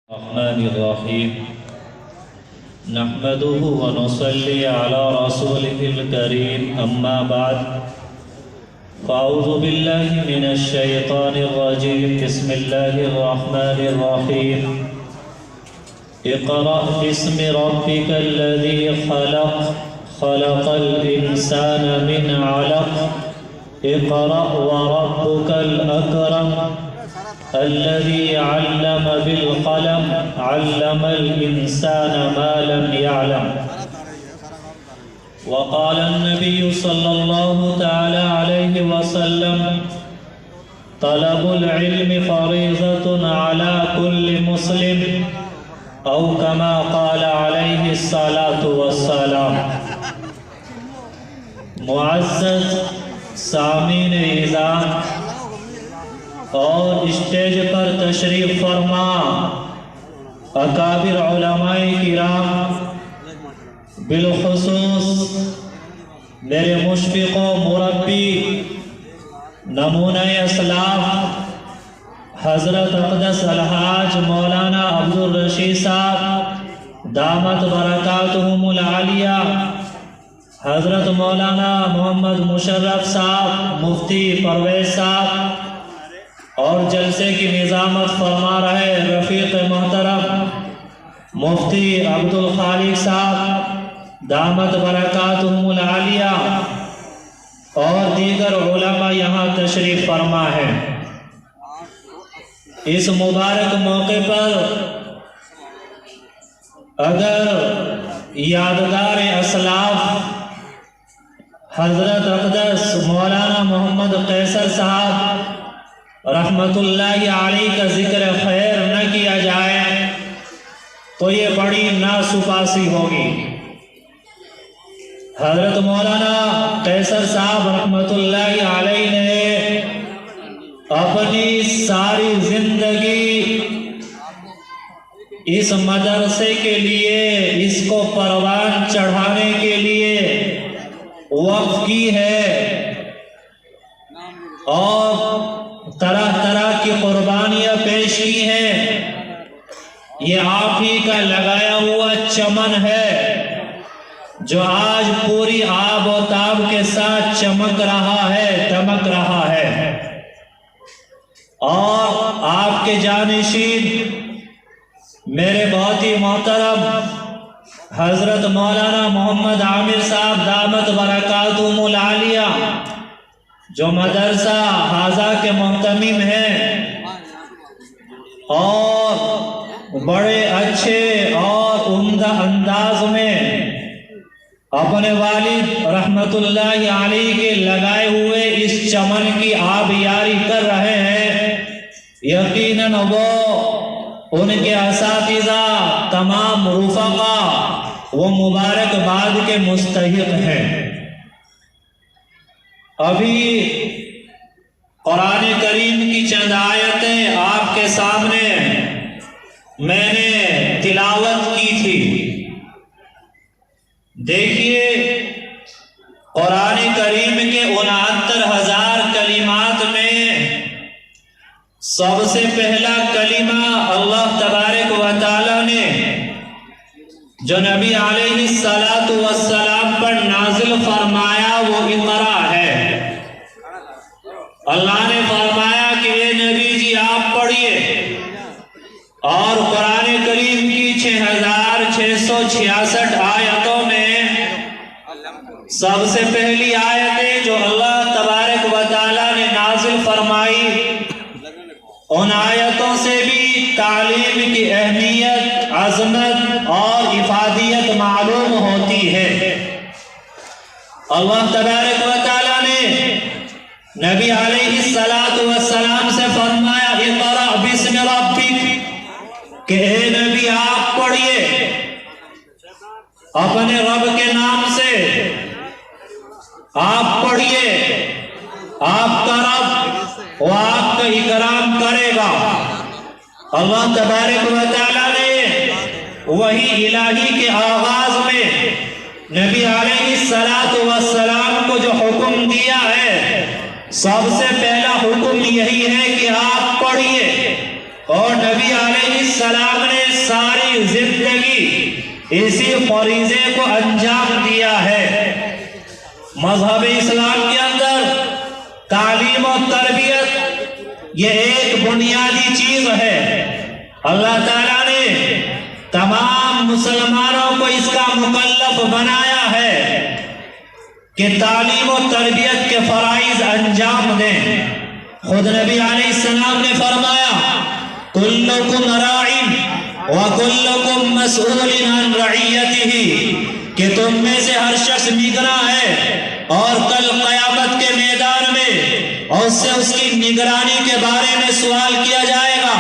الرحمن الرحيم نحمده ونصلي على رسوله الكريم أما بعد فأعوذ بالله من الشيطان الرجيم بسم الله الرحمن الرحيم اقرأ باسم ربك الذي خلق الإنسان من علق اقرأ وربك الأكرم الذي علم بالقلم علم الإنسان ما لم يعلم وقال النبي صلى الله تعالى عليه وسلم طلب العلم فريضة على كل مسلم أو كما قال عليه الصلاة والسلام. معزز سامعین اعزام اور اسٹیج پر تشریف فرما اکابر علماء کرام، بالخصوص میرے مشفق و مربی نمونہ اسلاف حضرت اقدس الحاج مولانا عبدالرشید صاحب دامت برکاتہم العالیہ، حضرت مولانا محمد مشرف صاحب، مفتی پرویز صاحب اور جلسے کی نظامت فرما رہے رفیق محترم مفتی عبدالخالق صاحب دامت برکاتہم العالیہ اور دیگر علماء یہاں تشریف فرما ہے. اس مبارک موقع پر اگر یادگار اسلاف حضرت اقدس مولانا محمد قیصر صاحب رحمت اللہ علیہ کا ذکر خیر نہ کیا جائے تو یہ بڑی ناسپاسی ہوگی. حضرت مولانا قیصر صاحب رحمت اللہ علیہ نے اپنی ساری زندگی اس مدرسے کے لیے، اس کو پروان چڑھانے کے لیے وقف کی ہے اور طرح طرح کی قربانیاں پیش کی ہیں. یہ آپ ہی کا لگایا ہوا چمن ہے جو آج پوری آب و تاب کے ساتھ چمک رہا ہے، دمک رہا ہے. اور آپ کے جانشین میرے بہت ہی محترم حضرت مولانا محمد عامر صاحب دامت برکاتہم العالیہ جو مدرسہ حاضہ کے محتمم ہیں اور بڑے اچھے اور عمدہ انداز میں اپنے والد رحمت اللہ علیہ کے لگائے ہوئے اس چمن کی آبیاری کر رہے ہیں، یقیناً وہ ان کے اساتذہ تمام رفقا وہ مبارکباد کے مستحق ہیں. ابھی قرآن کریم کی چند آیتیں آپ کے سامنے میں نے تلاوت کی تھی. دیکھیے قرآن کریم کے 69,000 کلمات میں سب سے پہلا کلمہ اللہ تبارک و تعالی نے جو نبی علیہ السلام پر نازل فرمایا وہ اقرا ہے. اللہ نے فرمایا کہ اے نبی جی آپ پڑھیے، اور قرآن کریم کی 6,666 آیتوں میں سب سے پہلی آیتیں جو اللہ تبارک و تعالی نے نازل فرمائی، ان آیتوں سے بھی تعلیم کی اہمیت، عظمت اور افادیت معلوم ہوتی ہے. اللہ تبارک و تعالی نے نبی علیہ السلام سے فرمایا اقرأ باسم ربک، کہ اے نبی آپ پڑھیے اپنے رب کے نام سے، آپ پڑھیے، آپ کا رب وہ آپ کا اکرام کرے گا. اللہ تبارک و تعالی نے وحی الہی کے آغاز میں نبی علیہ السلام کو جو حکم دیا ہے، سب سے پہلا حکم یہی ہے کہ آپ پڑھیے، اور نبی علیہ السلام نے بھی اسی فریضے کو انجام دیا ہے۔ مذہب اسلام کے اندر تعلیم و تربیت یہ ایک بنیادی چیز ہے۔ اللہ تعالیٰ نے تمام مسلمانوں کو اس کا مکلف بنایا ہے کہ تعلیم و تربیت کے فرائض انجام دیں۔ خود نبی علیہ السلام نے فرمایا کلکم راعٍ وکلکم مسئول عن رعیتہ، کہ تم میں سے ہر شخص نگراں ہے اور کل قیامت کے میدان میں اور اس سے اس کی نگرانی کے بارے میں سوال کیا جائے گا۔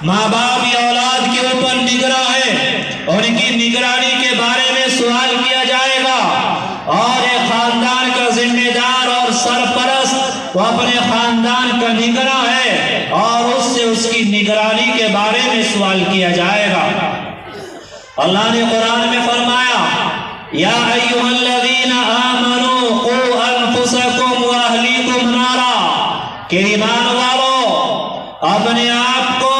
ماں باپ یا اولاد کے اوپر نگراں ہے اور ان کی نگرانی کے بارے میں سوال کیا جائے گا، اور ایک خاندان کا ذمہ دار اور سرپرست وہ اپنے خاندان کا نگراں ہے اور اس سے اس کی نگرانی کے بارے میں سوال کیا جائے گا۔ اللہ نے قرآن میں فرمایا یا ایھا الذین آمنوا قوا انفسکم واہلیکم نارا، کہ ایمان والو اپنے آپ کو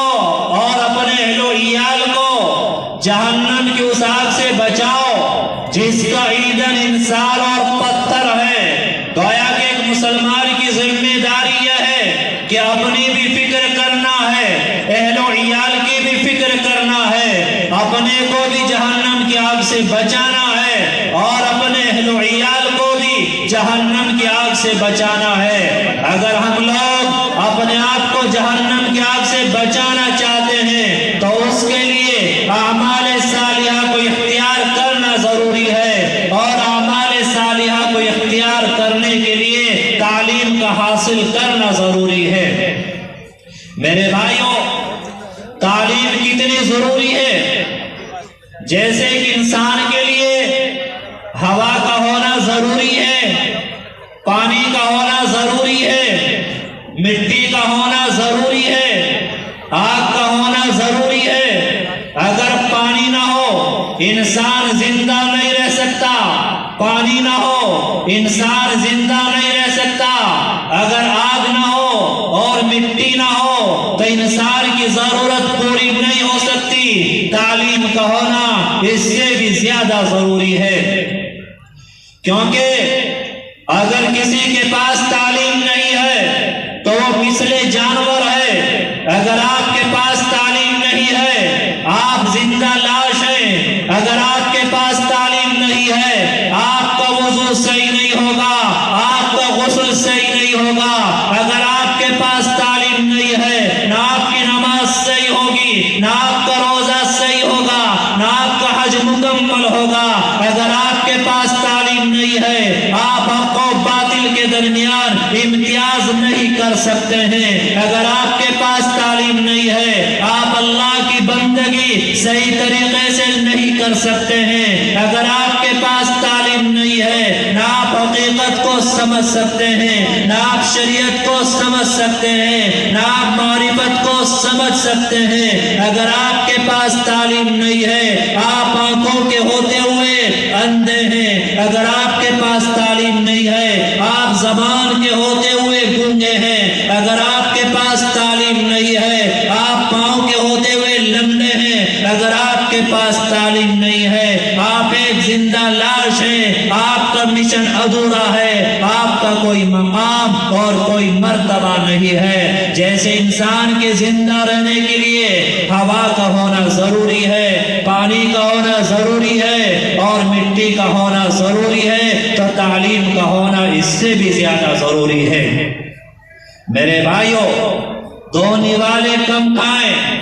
اور اپنے اہل و عیال کو جہنم کی اس آگ سے بچاؤ جس کا ایندھن انسان اور پتھر ہے۔ گویا کہ ایک مسلمان کی ذمہ داری یہ ہے کہ اپنی بھی فکر کرنا ہے، اہل و عیال کی بھی فکر کرنا ہے، اپنے کو بھی جہنم کی آگ سے بچانا ہے اور اپنے اہل و عیال کو بھی جہنم کی آگ سے بچانا ہے۔ اگر ہم لوگ اپنے آپ کو جہنم کی آگ سے بچانا چاہتے ہیں تو اس کے لیے اعمال صالحہ کو اختیار کرنا ضروری ہے، اور اعمال صالحہ کو اختیار کرنے کے لیے تعلیم کا حاصل کرنا ضروری ہے۔ میرے بھائیوں، تعلیم کتنی ضروری ہے؟ جیسے کہ انسان کے لیے ہوا کا ہونا ضروری ہے، پانی کا ہونا ضروری ہے، مٹی کا ہونا ضروری ہے، آگ کا ہونا ضروری ہے۔ اگر پانی نہ ہو انسان زندہ نہیں رہ سکتا، پانی نہ ہو انسان زندہ نہیں رہ سکتا، اگر آگ نہ ہو اور مٹی نہ ہو تو انسان کی ضرورت پوری نہیں ہو سکتی۔ تعلیم کا ہونا اس سے بھی زیادہ ضروری ہے، کیونکہ اگر کسی کے پاس تعلیم نہیں ہے تو وہ مثل جانور ہے۔ اگر آپ کے پاس تعلیم نہیں ہے آپ زندہ لاش ہیں، اگر آپ کے پاس تعلیم نہیں ہے آپ کا وضو صحیح نہیں ہوگا، آپ کا غسل صحیح نہیں ہوگا۔ اگر آپ کے پاس تعلیم نہیں ہے نہ آپ کی نماز صحیح ہوگی، نہ آپ کا روزہ صحیح ہوگا، نہ آپ کا حج مکمل ہوگا۔ اگر آپ کے پاس تعلیم نہیں ہے آپ حق و باطل کے درمیان امتیاز نہیں کر سکتے ہیں۔ اگر آپ کے پاس تعلیم نہیں ہے آپ اللہ کی بندگی صحیح طریقے سے نہیں کر سکتے ہیں۔ اگر آپ کے پاس تعلیم نہیں ہے نہ آپ حقیقت کو سمجھ سکتے ہیں، نہ آپ شریعت کو سمجھ سکتے ہیں، نہ آپ معرفت کو سمجھ سکتے ہیں۔ اگر آپ کے پاس تعلیم نہیں ہے آپ آنکھوں کے ہوتے ہوئے اندھے ہیں۔ اگر آپ کے پاس تعلیم نہیں ہے آپ زبان کے ہوتے ہوئے گونگے ہیں۔ اگر آپ کے پاس تعلیم نہیں ہے آپ پاؤں کے ہوتے ہوئے لنگڑے ہیں۔ اگر آپ کے پاس تعلیم نہیں ہے آپ ایک زندہ لاش ہیں، آپ کا مشن ادھورا ہے، آپ کا کوئی مقام اور کوئی مرتبہ نہیں ہے۔ جیسے انسان کے زندہ رہنے کے لیے ہوا کا ہونا ضروری ہے، پانی کا ہونا ضروری ہے اور مٹی کا ہونا ضروری ہے، تو تعلیم کا ہونا اس سے بھی زیادہ ضروری ہے۔ میرے بھائیوں، دو نوالے کم کھائیں،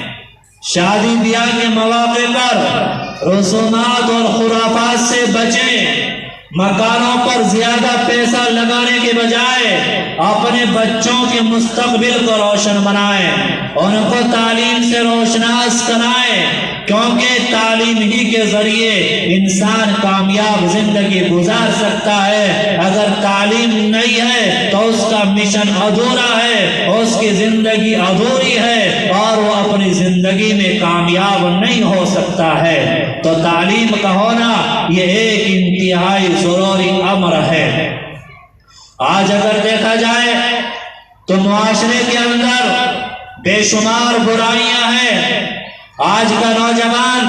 شادی بیاہ کے مواقع پر رسومات اور خرافات سے بچیں، مکانوں پر زیادہ پیسہ لگانے کے بجائے اپنے بچوں کے مستقبل کو روشن بنائیں، ان کو تعلیم سے روشناس کرائیں، کیونکہ تعلیم ہی کے ذریعے انسان کامیاب زندگی گزار سکتا ہے۔ اگر تعلیم نہیں ہے تو اس کا مشن ادھورا ہے، اس کی زندگی ادھوری ہے اور وہ اپنی زندگی میں کامیاب نہیں ہو سکتا ہے۔ تو تعلیم کا ہونا یہ ایک انتہائی ضروری امر ہے۔ آج اگر دیکھا جائے تو معاشرے کے اندر بے شمار برائیاں ہیں۔ آج کا نوجوان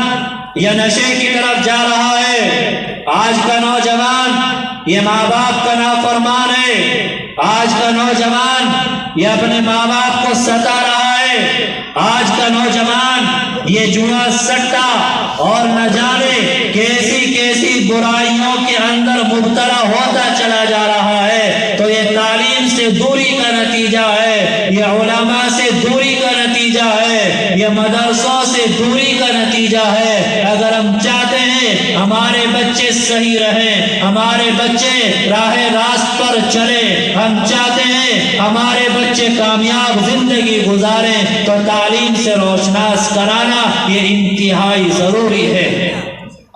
یا نشے کی طرف جا رہا ہے۔ آج کا نوجوان یہ ماں باپ کا نافرمان ہے۔ آج کا نوجوان یہ اپنے ماں باپ کو ستا رہا ہے۔ آج کا نوجوان یہ جوا سٹا اور نہ جانے کیسی کیسی برائیوں کے اندر مبتلا ہوتا چلا جا رہا ہے۔ تو یہ تعلیم سے دوری کا نتیجہ ہے، یہ علماء سے دوری کا نتیجہ ہے، یہ مدرسوں سے دوری کا نتیجہ ہے۔ اگر ہم چاہتے ہیں ہمارے بچے صحیح رہیں، ہمارے بچے راہ راست پر چلیں، ہم چاہتے ہیں ہمارے بچے کامیاب زندگی گزاریں، تو تعلیم سے روشناس کرانا یہ انتہائی ضروری ہے۔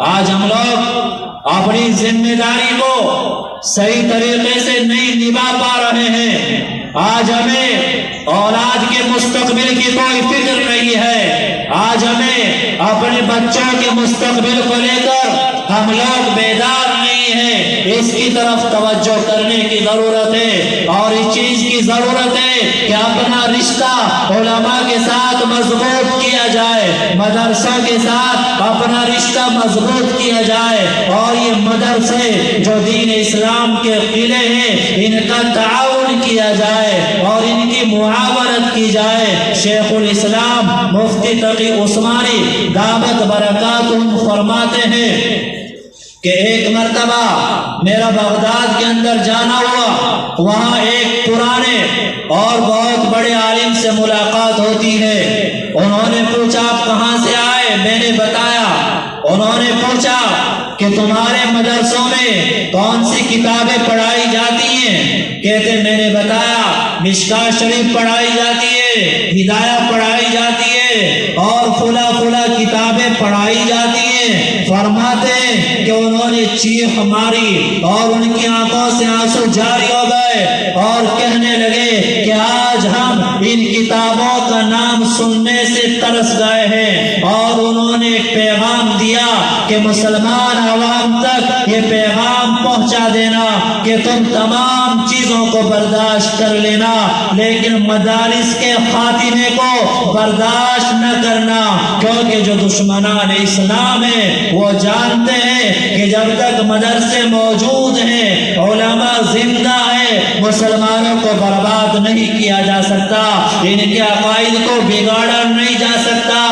آج ہم لوگ اپنی ذمہ داری کو صحیح طریقے سے نہیں نبھا پا رہے ہیں۔ آج ہمیں اولاد کے مستقبل کی کوئی فکر نہیں ہے۔ آج ہمیں اپنے بچوں کے مستقبل کو لے کر ہم لوگ بیدار نہیں ہیں۔ اس کی طرف توجہ کرنے کی ضرورت ہے، اور اس چیز کی ضرورت ہے کہ اپنا رشتہ علماء کے ساتھ مضبوط کیا جائے، مدرسوں کے ساتھ اپنا رشتہ مضبوط کیا جائے، اور یہ مدرسے جو دین اسلام کے قلعے ہیں ان کا تعاون کیا جائے اور ان کی معاونت کی جائے۔ شیخ الاسلام مفتی تقی عثمانی دامت برکاتہم فرماتے ہیں کہ ایک مرتبہ میرا بغداد کے اندر جانا ہوا، وہاں ایک پرانے اور بہت بڑے عالم سے ملاقات ہوتی ہے۔ انہوں نے پوچھا آپ کہاں سے آئے؟ میں نے بتایا۔ انہوں نے پوچھا کہ تمہارے مدرسوں میں کون سی کتابیں پڑھائی جاتی ہیں؟ کہتے میں نے بتایا مشکوٰۃ شریف پڑھائی جاتی ہے، ہدایہ پڑھائی جاتی ہے، اور فلاں فلاں کتابیں پڑھائی جاتی ہیں۔ فرماتے ہیں کہ انہوں نے چیخ ماری اور ان کی آنکھوں سے آنسو جاری ہو گئے اور کہنے لگے کہ آج ہم ان کتابوں کا نام سننے سے ترس گئے ہیں۔ اور انہوں نے ایک پیغام دیا کہ مسلمان عوام تک یہ پیغام پہنچا دینا کہ تم تمام چیزوں کو برداشت کر لینا، لیکن مدارس کے خاتمے کو برداشت نہ کرنا، کیونکہ جو دشمنان اسلام ہیں وہ جانتے ہیں کہ جب تک مدرسے موجود ہیں، علماء زندہ ہیں، مسلمانوں کو برباد نہیں کیا جا سکتا، ان کے عقائد کو بگاڑا نہیں جا سکتا،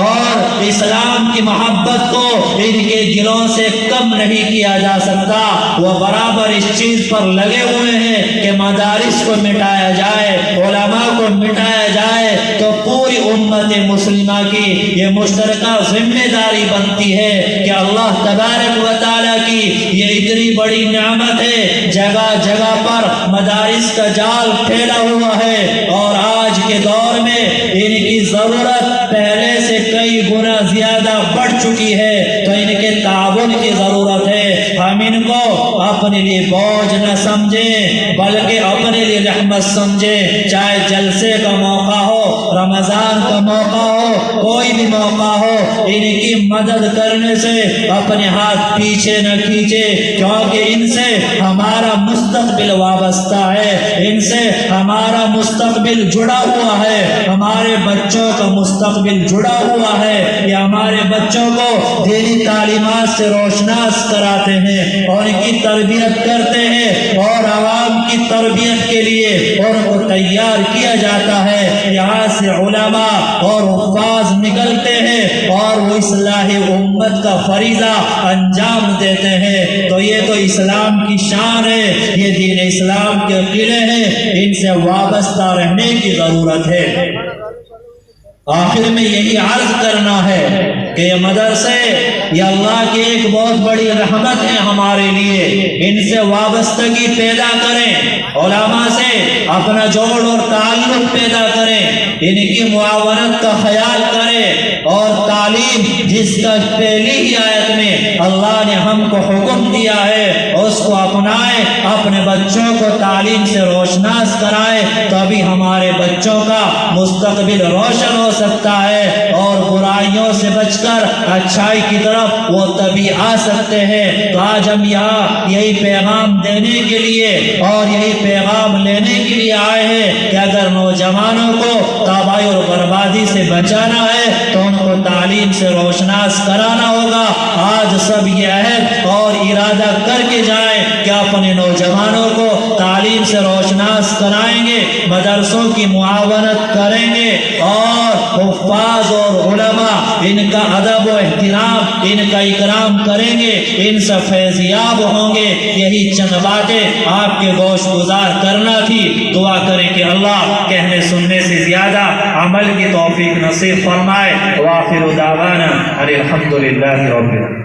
اور اسلام کی محبت کو ان کے دلوں سے کم نہیں کیا جا سکتا۔ وہ برابر اس چیز پر لگے ہوئے ہیں کہ مدارس کو مٹایا جائے، علماء کو مٹایا جائے۔ تو پوری امت مسلمہ کی یہ مشترکہ ذمہ داری بنتی ہے کہ اللہ تبارک و تعالیٰ کی یہ اتنی بڑی نعمت ہے، جگہ جگہ پر مدارس کا جال پھیلا ہوا ہے، اور آج کے دور میں ان کی ضرورت پہلے سے کئی گنا زیادہ بڑھ چکی ہے، تو ان کے تعاون کی ضرورت ہے۔ ہم ان کو اپنے لیے بوجھ نہ سمجھیں بلکہ اپنے لیے رحمت سمجھیں۔ چاہے جلسے کا موقع ہو، رمضان کا موقع ہو، کوئی بھی موقع ہو، ان کی مدد کرنے سے اپنے ہاتھ پیچھے نہ کھینچے، کیونکہ ان سے ہمارا مستقبل وابستہ ہے، ان سے ہمارا مستقبل جڑا ہوا ہے، ہمارے بچوں کا مستقبل جڑا ہوا ہے۔ یہ ہمارے بچوں کو دینی تعلیمات سے روشناس کراتے ہیں اور ان کی تربیت کرتے ہیں، اور عوام کی تربیت کے لیے ان کو تیار کیا جاتا ہے۔ یہاں سے علماء اور حفاظ نکلتے ہیں اور وہ اصلاح امت کا فریضہ انجام دیتے ہیں۔ تو یہ تو اسلام کی شان ہے، یہ دین اسلام کے قلعے ہیں، ان سے وابستہ رہنے کی ضرورت ہے۔ آخر میں یہی عرض کرنا ہے کہ یہ مدرسے یہ اللہ کی ایک بہت بڑی رحمت ہے ہمارے لیے، ان سے وابستگی پیدا کریں، علماء سے اپنا جوڑ اور تعلق پیدا کریں، ان کی معاونت کا خیال کریں، اور تعلیم جس کا پہلی ہی آیت میں اللہ نے ہم کو حکم دیا ہے اس کو اپنائیں، اپنے بچوں کو تعلیم سے روشناس کرائیں، تبھی ہمارے بچوں کا مستقبل روشن ہو سکتا ہے، اور برائیوں سے بچ کر اچھائی کی طرف وہ تبھی آ سکتے ہیں۔ تو آج ہم یہاں یہی پیغام دینے کے لیے اور یہی پیغام لینے کے لیے آئے ہیں کہ اگر نوجوانوں کو تباہی اور بربادی سے بچانا ہے تو ان کو تعلیم سے روشناس کرانا ہوگا۔ آج سب یہ عہد اور ارادہ کر کے جائیں کہ اپنے نوجوانوں کو تعلیم سے روشناس کرائیں گے، مدرسوں کی معاونت کریں گے اور حفاظ اور علماء ان کا ادب و احترام، ان کا اکرام کریں گے، ان سے فیضیاب ہوں گے۔ یہی چند باتیں آپ کے گوش گزار کرنا تھی۔ دعا کریں کہ اللہ کہنے سننے سے زیادہ عمل کی توفیق نصیب فرمائے۔ وآخر دعوانا الحمدللہ رب العالمین۔